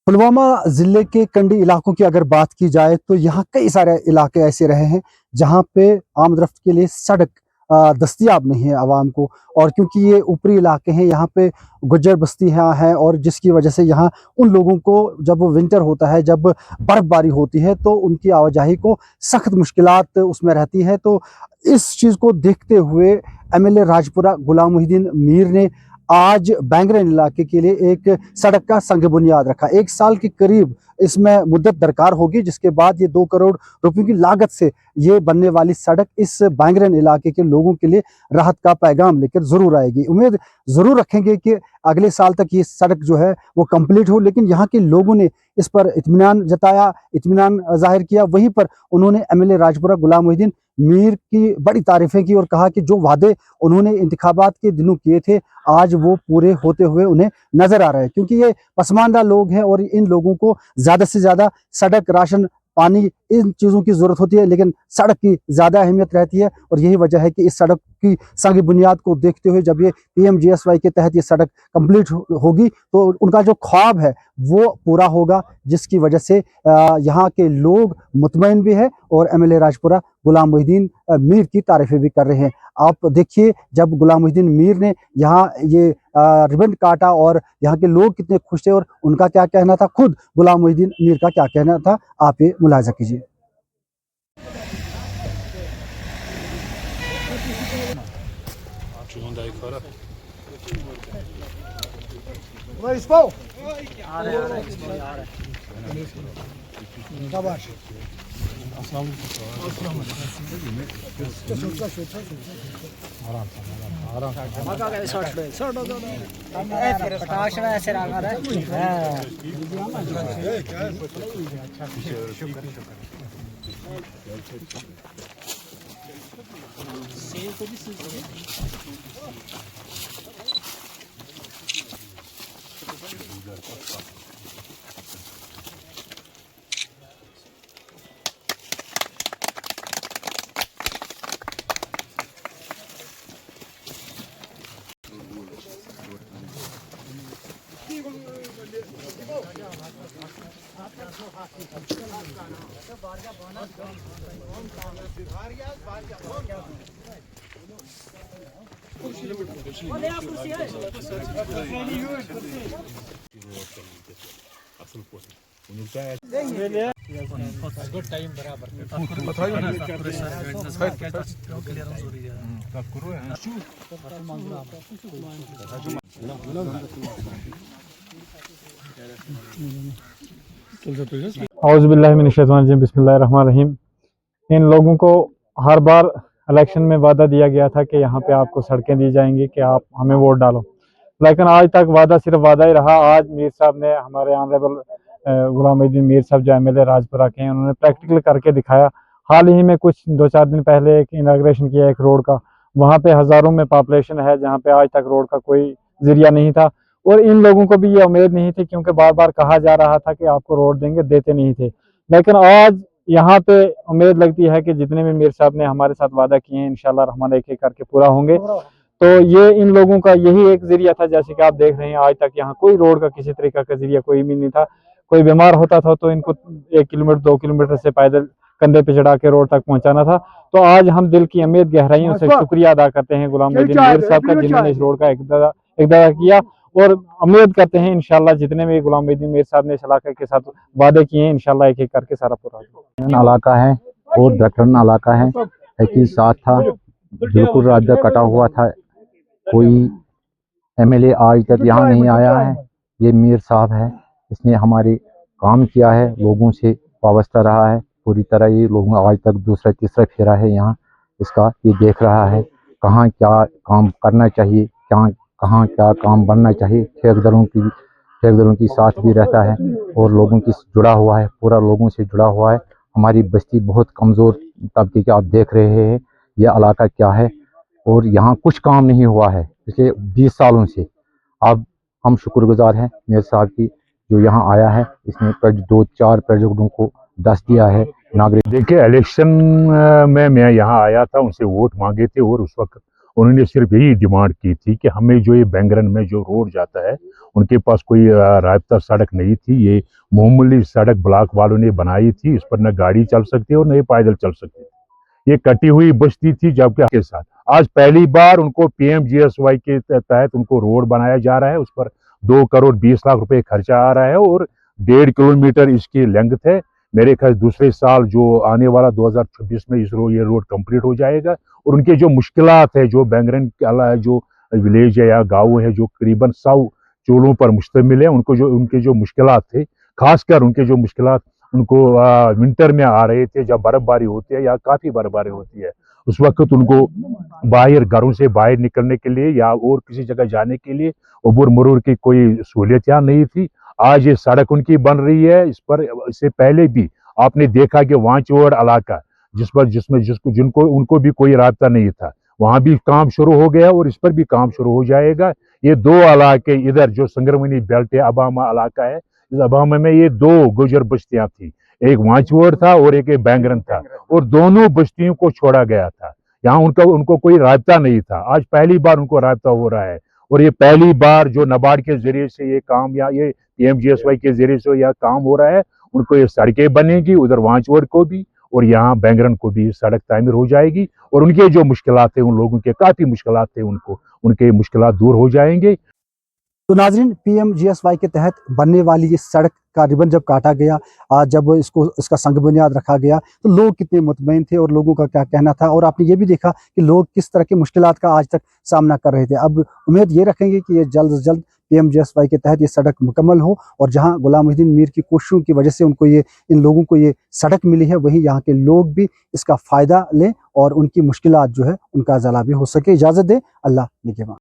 पुलवामा ज़िले के कंडी इलाकों की अगर बात की जाए तो यहाँ कई सारे इलाके ऐसे रहे हैं जहाँ पे आमदरफ्त के लिए सड़क दस्तयाब नहीं है आवाम को। और क्योंकि ये ऊपरी इलाके हैं, यहाँ पे गुज्जर बस्तियाँ हैं और जिसकी वजह से यहाँ उन लोगों को जब वो विंटर होता है, जब बर्फ़बारी होती है तो उनकी आवाजाही को सख्त मुश्किलात उसमें रहती है। तो इस चीज़ को देखते हुए एमएलए राजपुरा गुलाम मोहिद्दीन मीर ने आज बैंगरन इलाके के लिए एक सड़क का संग बुनियाद रखा। 1 साल के करीब इसमें मुद्दत दरकार होगी, जिसके बाद ये 2 करोड़ रुपयों की लागत से ये बनने वाली सड़क इस बैंगरन इलाके के लोगों के लिए राहत का पैगाम लेकर ज़रूर आएगी। उम्मीद ज़रूर रखेंगे कि अगले साल तक ये सड़क जो है वो कंप्लीट हो, लेकिन यहाँ के लोगों ने इस पर इत्मीनान जताया, इत्मीनान ज़ाहिर किया। वहीं पर उन्होंने एमएलए राजपुरा गुलाम मोहिद्दीन मीर की बड़ी तारीफ़ें की और कहा कि जो वादे उन्होंने इंतखाबात के दिनों किए थे, आज वो पूरे होते हुए उन्हें नज़र आ रहे हैं। क्योंकि ये पसमानदा लोग हैं और इन लोगों को ज़्यादा से ज़्यादा सड़क, राशन, पानी, इन चीज़ों की ज़रूरत होती है, लेकिन सड़क की ज़्यादा अहमियत रहती है। और यही वजह है कि इस सड़क की सांगी बुनियाद को देखते हुए जब ये पीएमजीएसवाई के तहत ये सड़क कंप्लीट होगी तो उनका जो ख्वाब है वो पूरा होगा, जिसकी वजह से यहाँ के लोग मुतमईन भी है और एमएलए राजपुरा गुलाम मोहिद्दीन मीर की तारीफ़ें भी कर रहे हैं। आप देखिए, जब गुलाम मोहिद्दीन मीर ने यहाँ ये रिबन काटा और यहाँ के लोग कितने खुश थे और उनका क्या कहना था, खुद गुलाम मोहिद्दीन मीर का क्या कहना था, आप ये मुलाहिजा कीजिए। औज़ुबिल्लाहि मिनश्शैतानिर्रजीम, बिस्मिल्लाहिर्रहमानिर्रहीम। इन लोगों को हर बार इलेक्शन में वादा दिया गया था कि यहाँ पे आपको सड़कें दी जाएंगी, कि आप हमें वोट डालो, लेकिन आज तक वादा सिर्फ वादा ही रहा। आज मीर साहब ने, हमारे ऑनरेबल गुलाम मोहिद्दीन मीर साहब जो एमएलए राजपुरा के हैं, उन्होंने प्रैक्टिकल करके दिखाया। हाल ही में कुछ 2-4 दिन पहले एक इनाग्रेशन किया एक रोड का, वहाँ पे हज़ारों में पॉपुलेशन है, जहाँ पे आज तक रोड का कोई जरिया नहीं था। और इन लोगों को भी ये उम्मीद नहीं थी, क्योंकि बार बार कहा जा रहा था कि आपको रोड देंगे, देते नहीं थे। लेकिन आज यहाँ पे उम्मीद लगती है कि जितने भी मीर साहब ने हमारे साथ वादा किए हैं, इंशाल्लाह रहमान एक एक करके पूरा होंगे। तो ये इन लोगों का यही एक जरिया था। जैसे कि आप देख रहे हैं, आज तक यहाँ कोई रोड का किसी तरीका का जरिया कोई भी नहीं था। कोई बीमार होता था तो इनको 1 किलोमीटर 2 किलोमीटर से पैदल कंधे पे चढ़ा के रोड तक पहुंचाना था। तो आज हम दिल की अमीद गहराइयों से शुक्रिया अदा करते हैं गुलाम मोहिद्दीन मीर साहब का, जिन्होंने इस रोड का इक़्तिदा किया। और उम्मीद करते हैं इंशाल्लाह जितने भी गुलाम मोहिद्दीन मीर साहब ने इस इलाके के साथ वादे किए हैं, इंशाल्लाह एक एक करके सारा पूरा होगा। इलाका है और दटरन इलाका है, एक ही साथ था, बिल्कुल रास्ता कटा हुआ था। कोई एमएलए आज तक यहाँ नहीं आया है। ये मीर साहब है, इसने हमारे काम किया है, लोगों से वाबस्ता रहा है पूरी तरह। ये लोगों आज तक दूसरा तीसरा फेरा है यहाँ इसका, ये देख रहा है कहाँ क्या काम करना चाहिए, कहाँ क्या काम बनना चाहिए। ठेकेदारों की साथ भी रहता है और लोगों की जुड़ा हुआ है, पूरा लोगों से जुड़ा हुआ है। हमारी बस्ती बहुत कमज़ोर तबके के आप देख रहे हैं, यह इलाका क्या है। और यहाँ कुछ काम नहीं हुआ है पिछले 20 सालों से। अब हम शुक्रगुजार हैं मेयर साहब की, जो यहाँ आया है, इसने 2-4 प्रोजेक्टों को दस दिया है नागरिक। देखिए, इलेक्शन में मैं यहाँ आया था, उनसे वोट मांगे थे और उस वक्त उन्होंने सिर्फ यही डिमांड की थी कि हमें जो ये बैंगरन में जो रोड जाता है, उनके पास कोई राब्ता सड़क नहीं थी। ये मामूली सड़क ब्लॉक वालों ने बनाई थी, इस पर न गाड़ी चल सकती और न ही पैदल चल सकती। ये कटी हुई बस्ती थी। जबकि के साथ आज पहली बार उनको PMGSY के तहत उनको रोड बनाया जा रहा है। उस पर 2 करोड़ 20 लाख रुपए खर्चा आ रहा है और 1.5 किलोमीटर इसकी लेंथ है। मेरे ख्याल दूसरे साल जो आने वाला 2026 में ये रोड कंप्लीट हो जाएगा। और उनके जो मुश्किलात है, जो बैंगरन जो विलेज है या गाँव है, जो करीबन 100 चोलों पर मुश्तमिल है, उनके जो मुश्किलात थे, खासकर उनके जो मुश्किलात उनको विंटर में आ रहे थे, जब बर्फबारी होती है या काफ़ी बर्फबारी होती है, उस वक्त उनको घरों से बाहर निकलने के लिए या और किसी जगह जाने के लिए अबूर मरूर की कोई सहूलियत यहाँ नहीं थी। आज ये सड़क उनकी बन रही है। इस पर इससे पहले भी आपने देखा कि वांचवड़ इलाका जिनको उनको भी कोई रास्ता नहीं था, वहाँ भी काम शुरू हो गया और इस पर भी काम शुरू हो जाएगा। ये 2 इलाके इधर जो संगरमनी बेल्ट है, अबामा इलाका है, इस अबामा में ये 2 गुजर बस्तियां थी, एक वांचवड़ था और एक बैंगरन था, और दोनों बस्तियों को छोड़ा गया था। यहाँ उनको कोई राब्ता नहीं था। आज पहली बार उनको राब्ता हो रहा है और ये पहली बार जो नाबार्ड के जरिए से ये काम या ये PMGSY के जरिए से यह काम हो रहा है। उनको ये सड़कें बनेगी, उधर वांचवड़ को भी और यहाँ बैंगरन को भी सड़क तामीर हो जाएगी और उनके जो मुश्किलात थे, उन लोगों के काफ़ी मुश्किलात थे, उनके मुश्किलात दूर हो जाएंगे। तो नाजरीन, PMGSY के तहत बनने वाली ये सड़क का रिबन जब काटा गया, जब इसका संग बुनियाद रखा गया, तो लोग कितने मुतमईन थे और लोगों का क्या कहना था, और आपने ये भी देखा कि लोग किस तरह की मुश्किलात का आज तक सामना कर रहे थे। अब उम्मीद ये रखेंगे कि ये जल्द से जल्द PMGSY के तहत ये सड़क मुकम्मल हो, और जहाँ गुलाम मोहिउद्दीन मीर की कोशिशों की वजह से इन लोगों को ये सड़क मिली है, वहीं यहाँ के लोग भी इसका फ़ायदा लें और उनकी मुश्किलात जो है उनका ज़ला भी हो सके। इजाज़त दें, अल्लाह निगहबान।